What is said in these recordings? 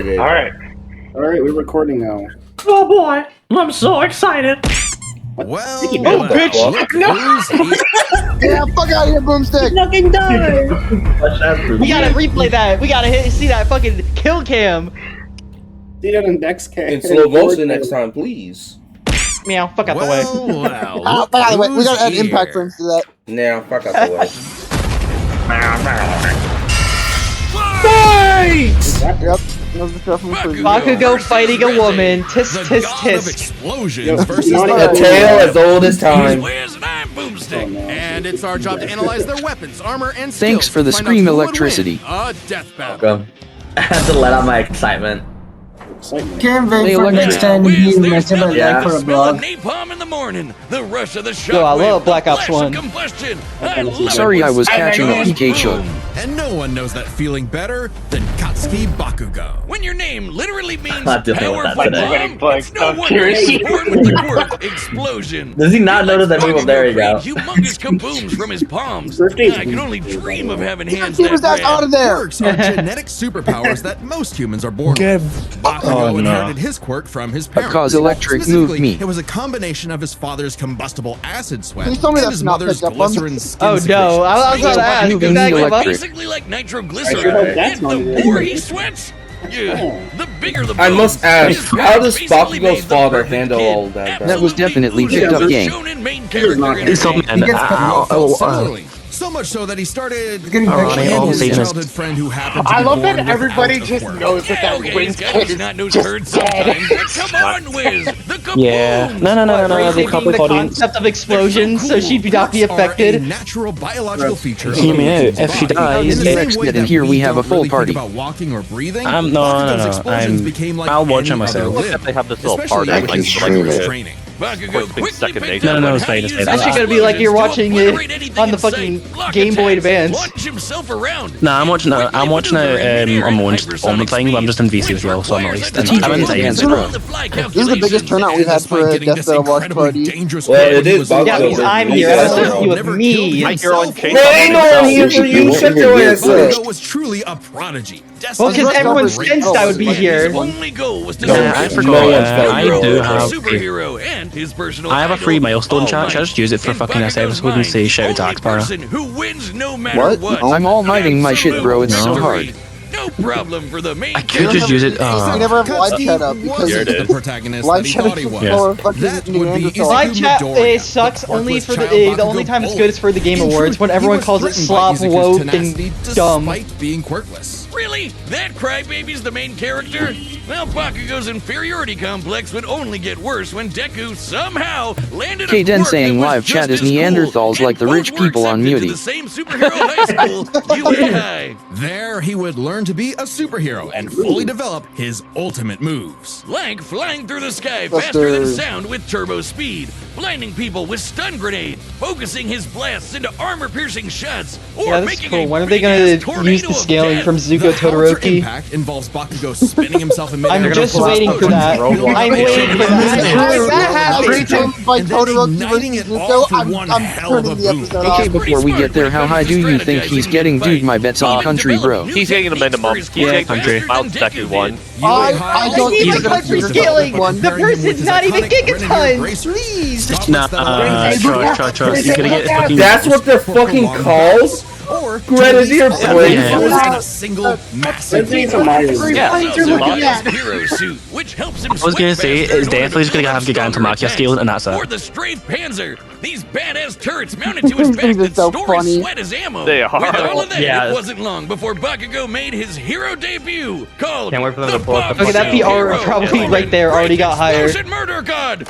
started. Alright, we're recording now. oh boy, I'm so excited. Well, Oh, bitch! look No! who's here. Yeah, fuck out of here, boomstick! Fucking die! We gotta replay that. We gotta see that fucking kill cam. See that in Dex K. In slow motion next time, please. Meow, fuck out the way. Well, By the way, we gotta add who's impact here? frames to that. Nah, fuck out the way. Yep. That the stuff from the preview. Bakugo fighting a woman. Tisk, The tisk, god of tisk. explosions versus not the a A tale as old as He's time. Wiz and I'm Boomstick, and it's our job to analyze their weapons, armor, and skills. Thanks for the to find scream out who would electricity. win a death battle. Welcome. I had to let out my excitement. Excitement. Can't wait They for electric. next time Wiz, you there's mess up nothing like like for the a smell of blog. napalm in the morning, the rush of the Yo, I love shockwave, Black the Ops flash 1. of combustion. I love Sorry, it when I was stuff catching a goes PK shot. boom. And no one knows that feeling better than Katsuki Bakugo. When your name literally means not dealing with that powerful today. bomb, it's no wonder he's born with the quirk explosion. Does he not notice that move? There you go. Humongous kabooms from his palms. Birthday's I can only dream of having hands Keep his that ass out of there! Quirks are genetic superpowers that most humans are born with. Bakugo inherited his quirk from his parents. Because electric moved Specifically, me. It was a combination of his father's combustible acid sweat Please tell me and that's his not mother's picked up on glycerin this. skin Oh no, secretions. I was gonna ask. Moving Did that me give up? electric. Basically like I nitroglycerin. sure hope that's And not the it. more he sweats, yeah, the bigger the I boom. must ask, His how does basically made Bakugo's the father perfect handle kid. all that? That was definitely Absolutely picked up the game. shonen main character not in gonna- anime. He gets Felt similarly. So much so that he started getting playing all his Satanist. childhood friend who happened to I be love born that everybody without a just quirk. knows that that Okay, Wiz this guy kid does is not know just turds dead. sometimes. Come on, Wiz. The kaboom. Yeah. No, Reze the being public the audience. concept of explosions, so she'd not be Quirks are a affected. natural biological feature. Hear me of a out. person's If she body. dies, In the Rex same way did, that and here we have a don't full really party. think about walking or breathing, No. Bakugo's explosions became like I'll watch any it myself. other limb, They have this little especially party, when like, he's stream like it. training. Bakugo Quirk's big quickly second picked nature. up No, on it's how to fine, use it's fine. his That's gonna be like you're watching it obliterate anything on the in sight, fucking block Game Boy attacks, Advance. launch himself around. Nah, I'm watching it. I'm watching it on launch all the hypersonic time. But I'm just in speed, VC as well, so I'm at which least. requires I'm in a the teacher's same. hands. This is the biggest turnout we've had for a Death Battle watch party. Well, it is Bakugo. Yeah, because I'm here. That's supposed to be with Never me. killed Mike, you're on himself. chain. Man, ain't no one here for you. Shut your ass up. Bakugo was truly a prodigy. Well, because everyone Great sensed I would be colors. here. His only goal was to Yeah, serve I his forgot. No one's felt I real. do a have. superhero and his personal I have a idol, free milestone All chat. Should I Might. just use it for In fucking this Bakugo's episode and say mind, shout out to only Ax'pire? person who wins no matter What? what. No. I'm all mighting my shit, bro. It's so hard. No problem for the main I could just use it. We never have live chat up because Here it is. the protagonist live that he chat thought is he was. full of fucking That would be Neanderthals. Live chat Midoriya, sucks the only heartless for the child only Bakugo time it's Bolt. good is for the Game In Awards truth, when he everyone was calls it threatened by slop, Izuku's woke, tenacity and dumb. Despite being quirkless. Really? That crybaby's the main character? Well, Bakugo's inferiority complex would only get worse when Deku somehow landed a K-Den quirk saying that was live chat just is as cool, Neanderthals and like the both rich were people on accepted to Muti. the same superhero high school, UAI. There, he would learn to be a superhero and fully develop his ultimate moves. Like flying through the sky faster than sound with turbo speed, blinding people with stun grenade, focusing his blasts into armor-piercing shots, or Yeah, that's making cool. a When are they big-ass gonna tornado use the of scaling death. from Zuko The howitzer Todoroki? impact involves Bakugo spinning himself in midair. I'm just waiting for that. I'm waiting for that. That Every happens. time by And then Todoroki igniting versus it all Zuko, for one I'm hell of a turning the boom. episode Okay, off. before we get there, how high do you think he's getting? Dude, my bet's on country, bro. He's getting the minimum. He's getting country. Mild Deku one. I don't Even think country that's scaling, one. the person's not even gigatons. Please. Nah, trust. You're gonna get fucking. That's what they're fucking called? Or Grenadier Yeah. in a single massive Let's a Mario. Yeah. hero suit, which helps him I was gonna sweat say faster it's in order definitely just to gonna have build up Gigantomachia stronger scaling, and that's tanks. it. Or the Strafe Panzer, these badass turrets mounted to his These back things are that so store funny. his sweat as ammo. They are. With all of that, Yeah. it wasn't long before Bakugo made his hero debut, called Can't wait for them the to blow up the Okay, that fucking PR Hero. probably Yeah. right there already got higher. Explosion murder god,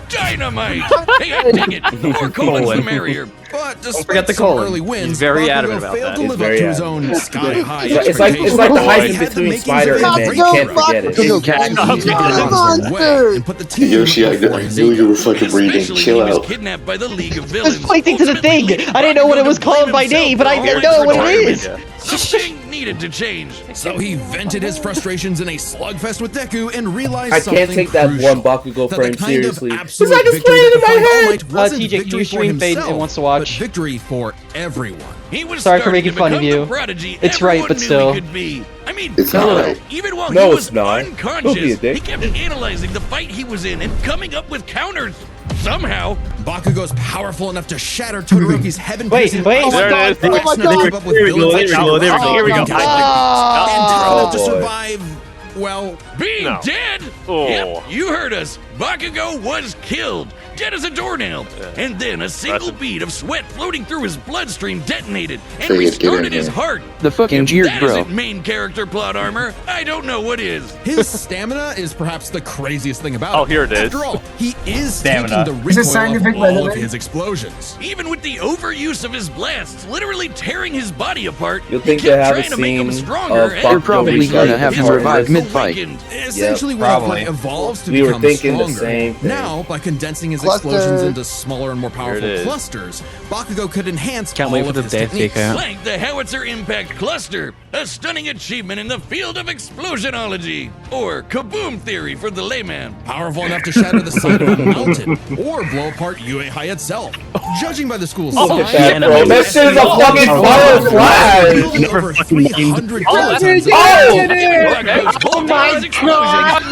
dynamite. Hey, I dig it. The more colons, the merrier. But despite forget the some colon. early wins, He's very Bakugo adamant about failed that. to He's live up very to his own sky-high It's like the expectations. heist between Spider and Man. You can't forget it. Monsters! And put the team Yoshi, I before knew you were fucking breathing. Especially Chill when he was out. kidnapped by the League of I was Villains. pointing to the thing. I didn't know what it was called by name, but I didn't know what it is. Something needed to change. So he vented his frustrations in a slugfest with Deku and realized I can't take that one Bakugo that frame the kind of seriously. It's absolute like it's victory playing in that my defined All head. Might wasn't TJ, can victory you for stream Fade and himself, wants to watch? but victory for everyone. He was Sorry for starting making to fun of become you. the prodigy It's right, everyone but knew still. he could be. I mean, It's hell, not right. even while No, he was it's not. Don't be a unconscious, dick. he kept analyzing the fight he was in and coming up with counters. Somehow, Bakugo's powerful enough to shatter Todoroki's heaven-piercing Wait. eyes. There it is. Oh my God. There we go, there we go, there we go. Here we go. And tough enough to boy. survive, well, being No. dead. Oh. Yep, you heard us. Bakugo was killed, dead as a doornail. And then a single bead of sweat floating through his bloodstream detonated and restarted his heart. The fucking If jeered, that bro. isn't main character plot armor, I don't know what is. His stamina is perhaps the craziest thing about Oh, him. here it is. After all, he is Stamina. taking the Is it recoil scientific, of by the all of way? his explosions. Even with the overuse of his blasts, literally tearing his body apart, You'll think he they kept have a trying to make him scene stronger of and They're probably restarting gonna have him his revive heart. mid-fight. Essentially, when probably. he evolves to We were become thinking the stronger. same thing. Now, by condensing his Cluster. explosions into smaller and more powerful Here it is. clusters, Bakugo could enhance Can't all wait for of the his death techniques. takeout. Like the Howitzer Impact Cluster, a stunning achievement in the field of explosionology, or kaboom theory for the layman. Powerful enough to shatter the side of a mountain, or blow apart UA itself. Judging by the school's Look at sign, that, bro. That shit is a fucking firefly. over 300 Oh, kills. that's- Oh my god!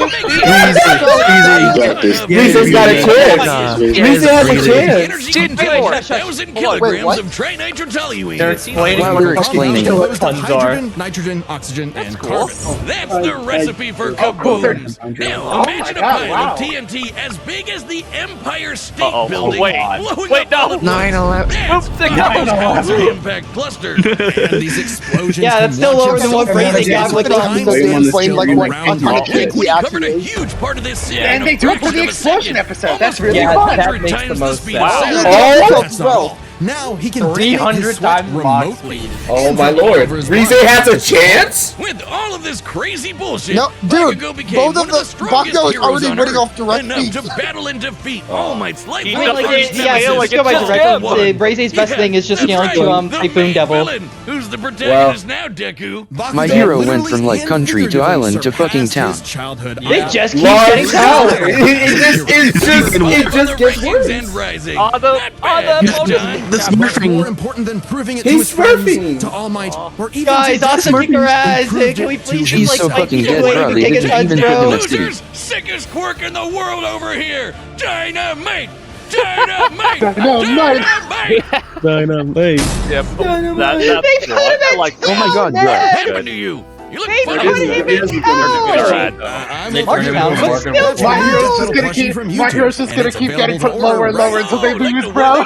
Reese's got a chance. Reese has a chance. Energy contains 1,000 kilograms of trinitrotoluene. They're explaining While we're explaining. Composed of Puns are. hydrogen, nitrogen, oxygen, and cool. carbon. That's the recipe for kabooms. Now imagine a pile of TNT as big as the Empire State Uh-oh. Building Wait. blowing Wait, up no. all at once. 9/11. That's the Howitzer Impact Cluster. And these explosions Yeah, that's still lower than what Reze got with They explained like what around a ton of the world. TNT We covered actually a is. huge part of this scene. Yeah. in And they a do it for fraction the of a explosion second. episode. That's Almost really Yeah, fun. that 100 makes times the the most speed sense. of sound. Oh. That's not all. Now he can detonate his 300 sweat times Mach remotely. speed. Oh And my drip all lord. over his Reese body. has a chance? With all of this crazy bullshit, No, dude, Bakugo became both of one the- the strongest Bakugo is heroes already on winning Earth, off direct enough speed. to battle and defeat All Might's life. He Wait, like, doesn't yeah, scale let's like go by it's direct. Reze's best thing is just scaling to Typhoon Devil. Who's the protagonist now, Deku? My hero went from, like, country to island to fucking town. They just keep Large getting tower. power. It just gets worse. And rising. On the- Not bad. on the- The smurfing. More important than proving it He's to his friends, smurfing. to All Might, or even Guys, to awesome Deku, kick our ass. proved Can we it to please He's just so like fucking fight dead, people bro. and They take didn't his even heads, put him bro? next to Losers, sickest quirk in the world over here. Dynamite. Dynamite. Dynamite. Yep. They That's put him I at like Oh my god, Man. bro. What happened to you? You look They funny. put him in hell. Marshmallow, but still, My hero's just gonna keep. My hero's just gonna keep getting put lower and lower until they lose, bro.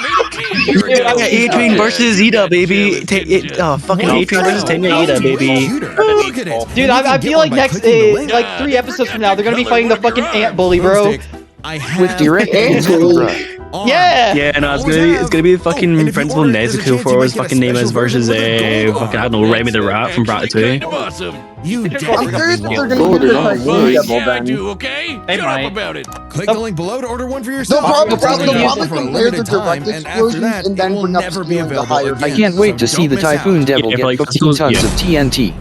Yeah, Adrian versus Ida, baby. Fucking Adrian versus Tanya Ida, baby. Look at it. Dude, I feel like next, like 3 episodes from now, they're gonna be fighting the fucking ant bully, bro. With direct info, bro. Yeah. Yeah, no, it's gonna be fucking Principal Nezuko for his fucking name is versus fucking I don't know Remy the Rat from Ratatouille. You I'm curious if they're Oh, gonna do they're this like not Typhoon right. Devil Yeah, I then. do, okay? They Shut might. up about it. Click the link below to order one for They'll yourself. probably It's only compare available for a the limited time, direct and after explosions that, and then it will bring up never be scaling to available higher again. I can't wait to So see the don't miss Typhoon out. Devil Yeah, get probably 15 tons of TNT.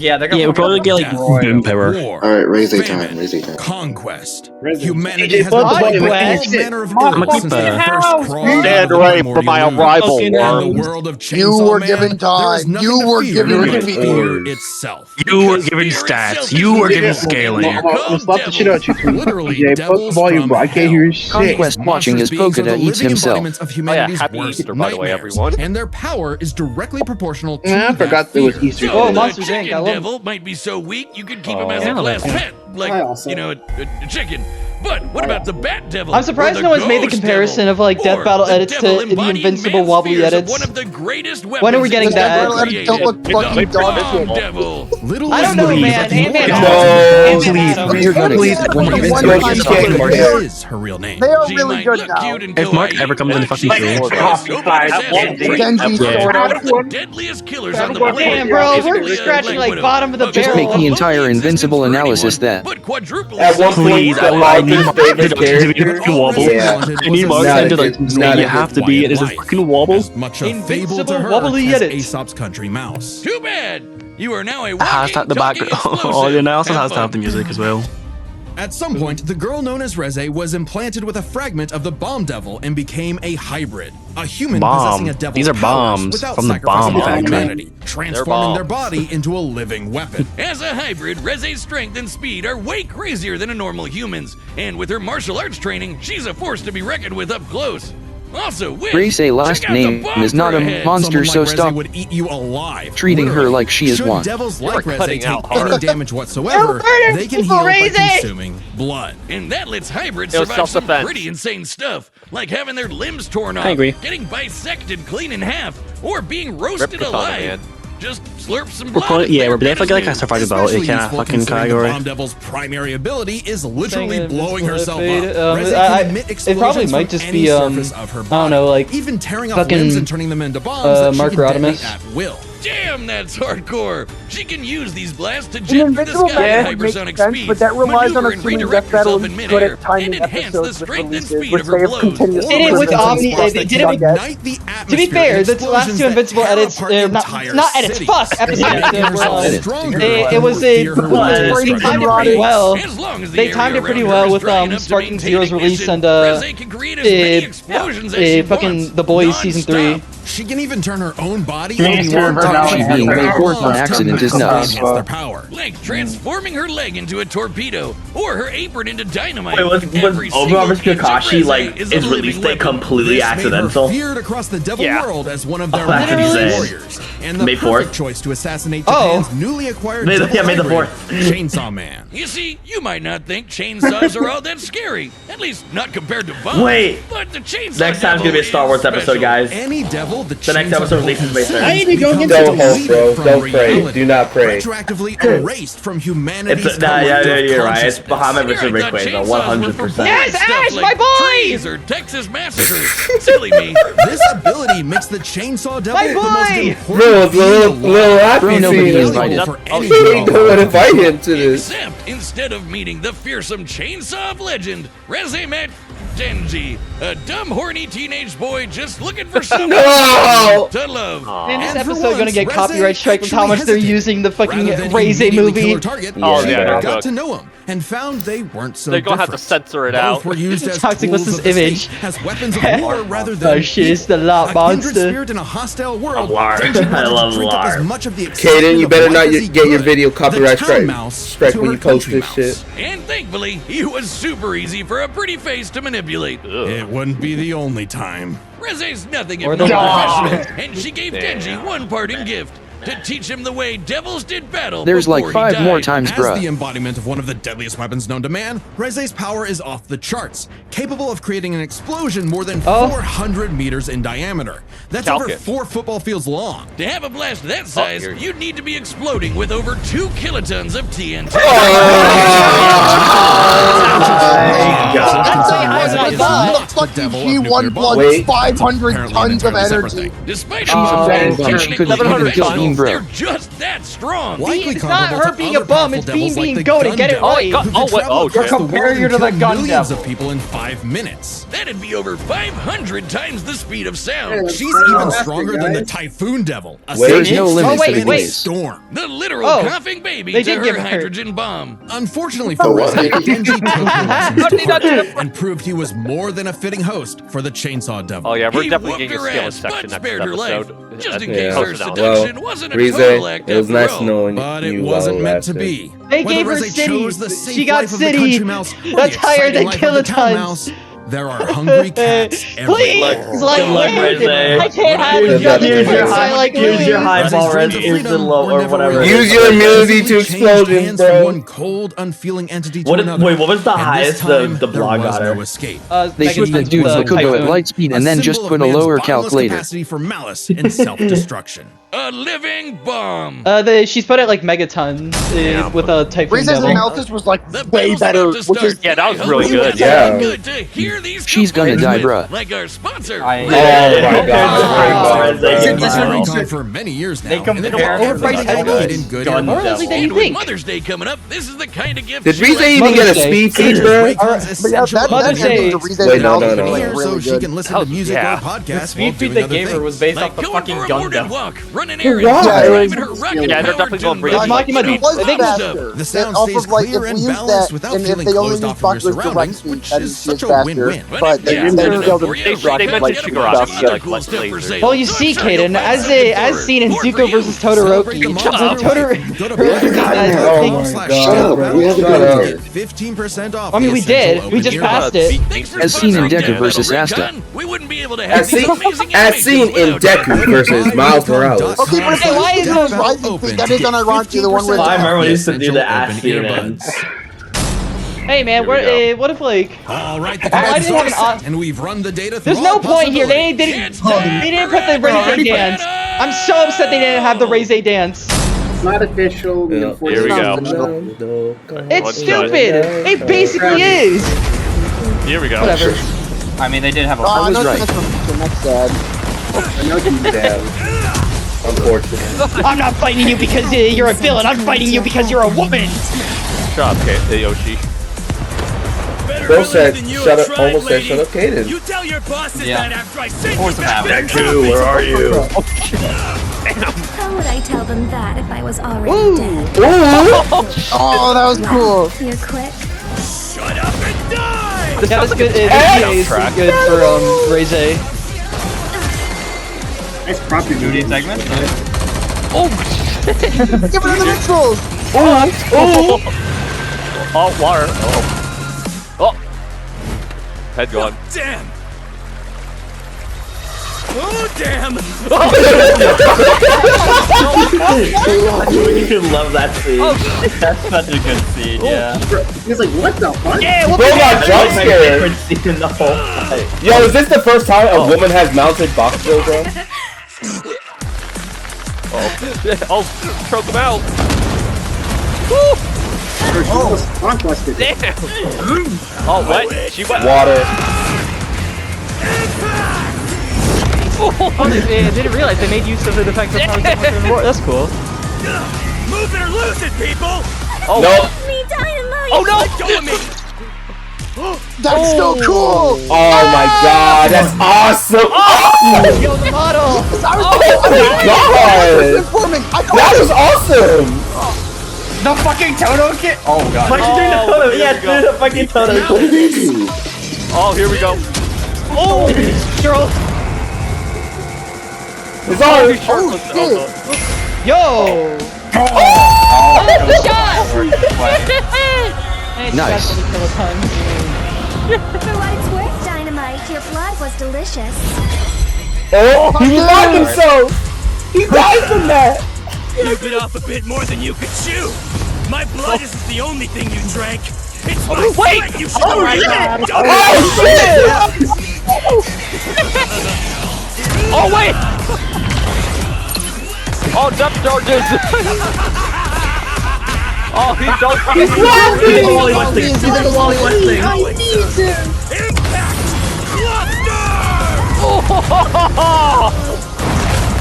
Yeah, they're gonna Yeah, we'll probably get like boom power. War, Alright, Reze time, famine, Reze time. conquest. Reze. Humanity has Well, been all conquest. manner of I'm gonna ills keep, since they uh, first crawled out Stand of the away from my primordial arrival, ooze. In the worms. world of You Chainsaw were Man, given there is time. nothing You to were fear given but defeat. fear itself. You were Because given fear stats. itself You is were the given devil. scaling. They're called Slap the shit devils. out you. Literally Yeah, put devils the volume, from bro. I can't hear hell. shit. Conquest watching his Monstrous beings are Pokeda the eats living himself. embodiments of humanity's happy worst Easter, by the way, nightmares. everyone. And their power is directly proportional to I forgot there was Easter. So Oh, the Monsters, Inc. chicken I love- devil might be so weak you could keep him as a Yeah, class like- pet, like I also- a chicken. But what about the bat devil? I'm surprised or the no one's made the ghost comparison devil? of, like, Death Or Battle the edits to devil the embodying Invincible man's wobbly fears of edits. One of the greatest When are we weapons getting ever that? Death Battle edits don't look created. fucking The dog prom shit. devil. Little I don't know, Louise. man. Ant-Man. No. Ant-Man. You're gonna Please, when one Vince time Williams talking talking about about it. Is her real name. They are She really might good look now. cute and If Mark kawaii, ever comes in the but fucking she's show. actually Prophesied a one day. Genji Yeah. sword one art. of the deadliest killers on the planet. Damn, bro, we're Basically, scratching Black like Widow. bottom of the Okay, Just barrel. make the entire Invincible analysis that. But quadruple At one point, Please, the I Mark need his Mark favorite to be character. the wobble. Yeah. I need Mark Not a to good- like not you a have good to be it is a life. fucking wobble. As much a fable to Invincible her wobbly as edit. Aesop's country mouse. Too bad. You are now a It has to have the background. Oh, the analysis has to have the music as well. At some point, the girl known as Reze was implanted with a fragment of the bomb devil and became a hybrid, a human possessing a devil's These are powers bombs without from the bomb sacrificing factory. humanity, transforming their body into a living weapon. As a hybrid, Reze's strength and speed are way crazier than a normal human's, and with her martial arts training, she's a force to be reckoned with up close. Also, Reze last name is not a monster, so stop would eat you alive, treating her like she is Should one. devils like You're Reze cutting take out any hard. damage whatsoever, murder they can people, heal by Reze! consuming blood. And that lets hybrids It was survive some self-defense. pretty insane stuff, like having their limbs torn off, I agree. getting bisected clean in half, or being roasted Rip Katana, alive. man. Just slurp some We're blood. put, and yeah, better we're definitely like a business. survival belt. It Especially can't useful fucking considering the category. Bomb Devil's primary ability is literally Thing blowing is, herself fade, up. Reze I- can emit it probably explosions might from just any be, surface of her I don't body, know, like, even tearing off fucking, limbs and turning them into bombs that she Mark can detonate Rodimus. at will. Damn, that's hardcore. She can use these blasts to An jet through the invincible sky battle at would make hypersonic sense, speeds, but that relies on maneuver and assuming redirect Death Battle herself is in good midair, at timing and enhance the episodes with strength and releases, speed which of her they have blows. continuously Did it with presented Omni- across they the did it with- podcast. Ignite the To be atmosphere fair, and the last explosions two that Invincible tear edits, apart the not entire edits, city. fuck, episodes. Making herself Edits. stronger It was a, fear her Well, they it's timed it rotted. pretty well. As long as the They area timed it pretty around well her is with dry enough to Sparking maintain Zero's release ignition, and Reze can create as many explosions as she fucking wants, The Boys season 3. non-stop. She can even turn her own body Yeah, into yeah, a yeah. She being made forth on accident is nuts. their power. Like transforming her leg into a torpedo or her apron into dynamite. Wait, was Every single Overarm inch of Kakashi Reze like is a is living release date weapon. completely This made her accidental? feared across the devil Yeah. world as one of their That's mighty insane. warriors, and the May perfect 4th. choice to assassinate Oh. Japan's newly acquired May the- devil yeah, May the hybrid, 4th. Chainsaw Man. You see, you might not think chainsaws are all that scary, at least not compared to bombs. Wait. But the chainsaw Next time's gonna be a Star Wars devil is episode, special. guys. Any devil, the next episode releases May 3rd. I need to go becomes get some- deleted Don't, bro. from Don't pray. reality, Do not pray. Retroactively erased from humanity's It's yeah, collective you're right. It's consciousness. Bahamut Here I versus Rick thought Wade, though, chainsaws were for 100%. Yes, stuff Ash, like my boy! trees or Texas massacres. Silly me. This ability makes the chainsaw devil My the most boy! important Bro, it's a little Bro, happy nobody scene. invited. for Oh, any He don't devil. want to invite him to this. Except instead of meeting the fearsome chainsaw of legend, Reze met Denji, a dumb, horny teenage boy just looking for someone No! to love. Man, this And for episode gonna once, get Reze copyright strike with how actually much they're hesitated. using the fucking Rather than Reze immediately kill movie. her target, Oh, she yeah, no got joke. to know him and found they weren't so They're gonna have to different. censor it Both out. were used as Toxic tools was of his the image. state, as weapons of war rather than Oh shit, it's the lot a kindred monster. spirit in a hostile world. Lar. Denji wanted I to love drink up Lar. as much of the Kaden, excitement you of better life not as he get your could. video The copyright town mouse strike to when her you post country this shit. mouse. And thankfully, he was super easy for a pretty face to manipulate. It wouldn't be the only time. Reze's nothing Or if the not last. professional, and she gave Denji one parting gift to teach him the way devils did battle. There's like before he 5 more died. times, As the bruh. embodiment of one of the deadliest weapons known to man, Reze's power is off the charts, capable of creating an explosion more than 400 meters in diameter. That's over 4 football fields long. To have a blast that size, you'd need to be exploding with over 2 kilotons of TNT. Fucking G1 Blood's Wait. 500 tons of energy. Despite She's a bad bum. She couldn't even kill Beam, bro. they're just that strong. Beam- it's not her being a bum, it's Beam being goated. Get it right. You're comparing her to the gun millions devil. of people in 5 minutes. That'd be over 500 times the speed of sound. Yeah, She's pretty even nasty, stronger than the guys. Typhoon Devil. A Wait. There's no limit to wait, the wait. days. storm. The literal Oh, coughing baby they to did her give her- hydrogen bomb. Unfortunately for what? Reze, Denji took her lessons to heart and proved he was more than a fitting host for the Chainsaw Devil. Oh yeah, we're He definitely whooped getting a her skill ass, section but next spared her life. episode. Just in Yeah. case her Post it out. seduction wasn't a Reze, total act it was after nice all. knowing But it you wasn't all meant to last be. They Whether gave her Reze city. chose the safe She got life of the city. country mouse or That's the higher exciting than life of the town kilotons. mouse, there are hungry cats everywhere. Please, like, Good luck, Reze. I can't have Here's it. your- Just here's your because I high- like Use your Louis. high ball, Reze's Reze. dreams of Use the freedom low were or never whatever. realized. Use your immunity to Changed explosions, hands bro. from one cold, unfeeling entity to another. Wait, what was the And this highest time, the there blog was got her? no escape. They switched the dude so it could go at light speed and then just put a lower calculator. Capacity for malice and self-destruction. A living bomb. She's put at like megatons with a Typhoon Reze's Devil. analysis was like The way battle's better, about to which is start. Yeah, that was I hope really you good. guys Yeah. are good to hear these She's gonna die, complaints bruh. Like our sponsor. Oh my god. Reze, Been you selling know. Recon for many years now. They and compare they've her overpriced to heavily the in good gun ear More devil. than and you with think. Mother's Day coming up, this is the kind of gift Did she'll Reze even Mother's get a Day. speed feed, bro? but yeah, that Mother's Day. ending to Reze's Wait, no, analysis no, was no. like so really she good. can listen to music yeah. or podcasts speed while feed doing they other gave her things. was based Like off the going fucking for a gun morning devil. walk running errands, Why? driving her rocket Yeah, they're definitely going It's Makima It was I think faster. The sound Off stays of, like, clear if and we use balanced that, without and if feeling they only closed use off from your Bakugo's direct surroundings, speed, which that is is such a faster. win-win. But they Yeah, didn't be able to they mentioned Shigaraki, like, less lasers. Well, you see, Kaden, as seen in Zuko versus Todoroki, God. 15% off. I mean, we did. We just passed it. As seen in Deku versus Asta. We wouldn't be able to As have seen in Deku versus Miles Morales. Okay, but if they Why is use those rising feet, that is unironically the one with. I remember when we used to do the ass scene and Hey man, what if like? All right, the I cards didn't are have set, an and we've run the data through There's no all point here. They possibilities. didn't put the Reze dance. I'm so upset they didn't have the Reze dance. It's not official. Here we go. It's stupid. It basically is. Here we go. Whatever. I mean, they did have a. Oh, no, right. that's sad. I know you have. Unfortunately. I'm not fighting you because you're a villain. I'm fighting you because you're a woman. Shut up, Yoshi. Bro said, shut up, almost said, shut up, Kaden. You tell your bosses Yeah. that after I send Force you of back habit. to Deku, where are you? How would I tell them that if I was already Ooh. dead? Oh, that was cool. You're quick. shut up and die! Yeah, that's good. This PA is pretty good for Reze. Nice property Duty segment. Give it another controls. Oh, water. Oh. Head gone. Damn! Oh damn! You love that scene. That's such a good scene. Yeah. He's like, what the fuck? Yeah, Bro got jump My scared. favorite scene in the whole fight. Yo, is this the first time a woman has mounted Bakugou, bro? Oh, choke him out. Conquested. Damn. Oh, what? She went. Water. Oh, they didn't realize they made use of the effect of power. That's cool. Move it or lose it, people! Oh, Nope. Me dynamite! Oh no! Let go of me! That's so cool. Oh my god, that's awesome! Yo, the model! Oh my god! Informing. That was awesome! The fucking Toto kid. Oh god. Why'd you do the Toto? Yeah, do the fucking Toto. Oh, here we go. Oh! Girl! It's all Yo! Nice. For what it's worth, Dynamite, your blood was delicious. Oh, he revived himself! He died from that! You bit off a bit more than you could chew! My blood isn't the only thing you drank! It's my sweat you should Oh wait! Oh, depth charges! Oh, he's He's the Wally West thing. He's the Wally West thing. Impact! Lobster!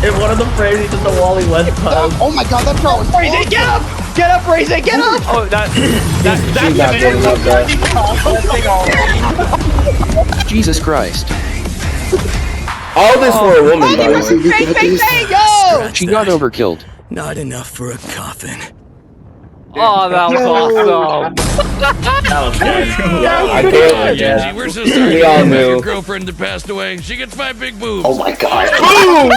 In one of the frames, he did the Wally West pose. Oh my god, that shot was Reze, get up! Get up, Reze, get up! Oh, that's She's not getting up, bro. Jesus Christ. All this for a woman, by the way. Bang, bang, bang, yo! She got overkilled. Not enough for a coffin. Oh, that was awesome. That was good. I can't. Genji, we're so sorry We all about your knew. girlfriend that passed away. She gets 5 big boobs. Oh my god. On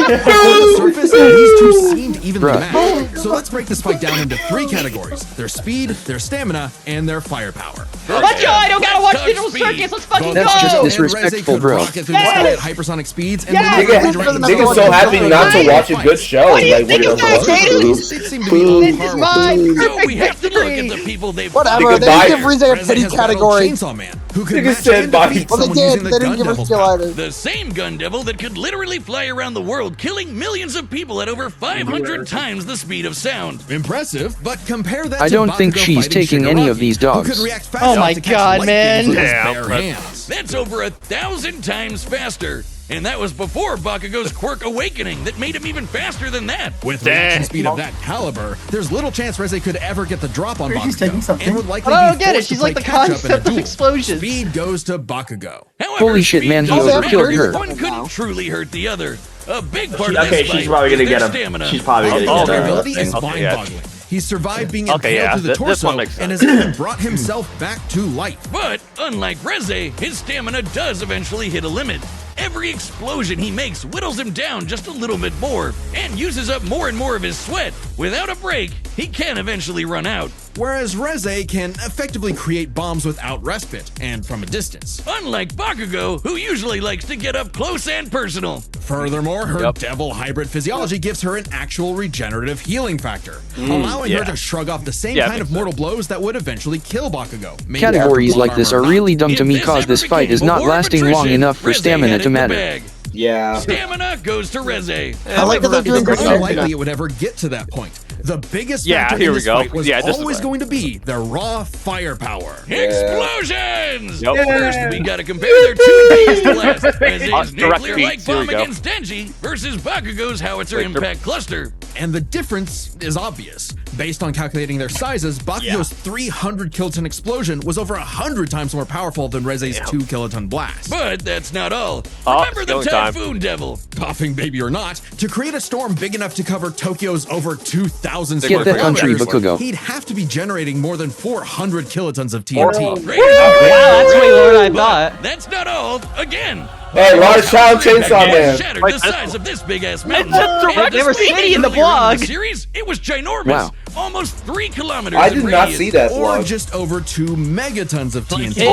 the surface, these two seemed evenly Bruh. matched. So let's break this fight down into 3 categories: their speed, their stamina, and their firepower. Let's go! I don't gotta watch Digital Circus! Let's fucking That's go! just disrespectful, bro. Yes! At hypersonic speeds and Yes! Nigga's so happy not to watch a good show. What do you Like, think what of the that, fuck? Kaden? It seemed to be on This par is with my So we perfect have to look at the victory! people they've Whatever, Nigga, they bye. didn't give Reze a Reze pity has battled category. Chainsaw Man, who could Nigga match said and bye. defeat Well, they someone did. using They the didn't Gun give us Devil's skill power. items. The same gun devil that could literally fly around the world, killing millions of people at over 500 times the speed of sound. Impressive, but compare that I to don't think Bakugo she's fighting taking any of Shigaraki, these who dogs. could react fast Oh enough my to catch God, light man. beams with his Yeah, bare but- hands. That's over 1,000 times faster. And that was before Bakugo's quirk awakening that made him even faster than that. With reaction speed of that caliber, there's little chance Reze could ever get the drop on Bakugo, and would likely I don't be get it. forced to She's like play the catch-up in a concept of duel. explosions. Speed goes to Bakugo. However, Holy shit, speed man, he doesn't overkilled matter her. if one couldn't truly hurt the other. A big part of Okay, this she's fight probably gonna is get their him. stamina. She's probably gonna get Their him. ability is Okay, yeah. mind-boggling. He's survived being Okay, impaled yeah, to the this torso one makes and has sense. even brought himself back to life. But unlike Reze, his stamina does eventually hit a limit. Every explosion he makes whittles him down just a little bit more and uses up more and more of his sweat. Without a break, he can eventually run out. Whereas Reze can effectively create bombs without respite and from a distance. Unlike Bakugou, who usually likes to get up close and personal. Furthermore, her devil hybrid physiology gives her an actual regenerative healing factor, allowing her to shrug off the same kind of mortal blows that would eventually kill Bakugou. Categories like this are really dumb to me cause this fight is not lasting long enough for stamina to matter. Yeah. Stamina goes to Reze. I like that they're doing It's this. unlikely it would ever get to that point. The biggest Yeah, factor here in we this go. fight was Yeah, this is always right. going to be the raw firepower. Explosions! Yep. First, we gotta compare their two biggest blasts. Reze's direct nuclear feeds, light here we bomb go. against Denji versus Bakugou's howitzer impact cluster. And the difference is obvious. Based on calculating their sizes, Bakugou's 300 kiloton explosion was over 100 times more powerful than Reze's 2 kiloton blast. But that's not all. Oh, Remember the killing time. Typhoon Devil. Coughing baby or not, to create a storm big enough to cover Tokyo's over 2,000 Get square that country, kilometers, Bakugou. he'd have to be generating more than 400 kilotons of TNT. Wow, that's way lower than I thought. That's not all. Again. Hey, large child chainsaw man. Shattered Wait, the size of this big ass mountain. They were shitty in the Earlier vlog. the series, it was ginormous. Wow. Almost 3 kilometers. I in did not radius. see that Or vlog. just over 2 megatons of TNT. They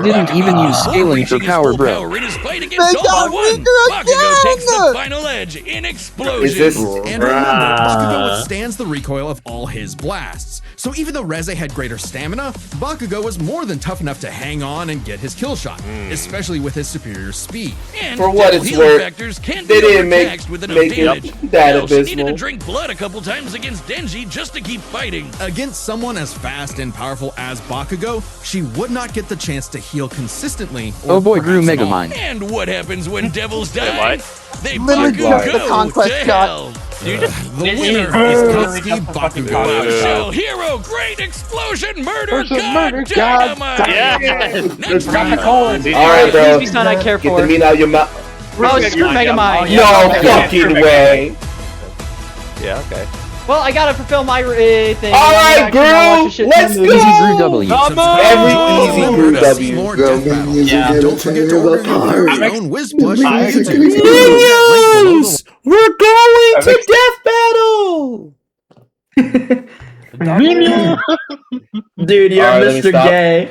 didn't even use scaling for power, bro. In his fight against all but one. Bakugou takes the final edge in explosion. Is this? And remember, Bakugou withstands the recoil of all his blasts. So even though Reze had greater stamina, Bakugou was more than tough enough to hang on and get his kill shot, especially with his superior speed. And For what devil it's healing worth, factors can they be didn't overtaxed with enough make it damage. that He also needed to abysmal. drink blood a couple times against Denji just to keep fighting. Against someone as fast and powerful as Bakugou, she would not get the chance to heal consistently. Or Oh boy, grew perhaps at all. Megamind. And what happens when devils die? what? They Limited Bakugou the conquest to shot. hell. The winner is Katsuki Bakugou. So, hero, great explosion, murder, Versus god, murder, god, dynamite. Yeah. Next Got the round. colon. All right, bro. Please be son I care Get for. the meat out of your mouth. Oh, screw Megamind. No fucking way. Yeah, okay. Well, I gotta fulfill my thing. All right, I'm actually gonna watch Gru, a shit let's ton of go. movies. Easy Grew W. Every easy Gru W. More Death Battles. Yeah. Don't forget to order your very own Whiz Plush. News! We're going to Death Battle! Dude, you're All right, let me Mr. stop. Gay.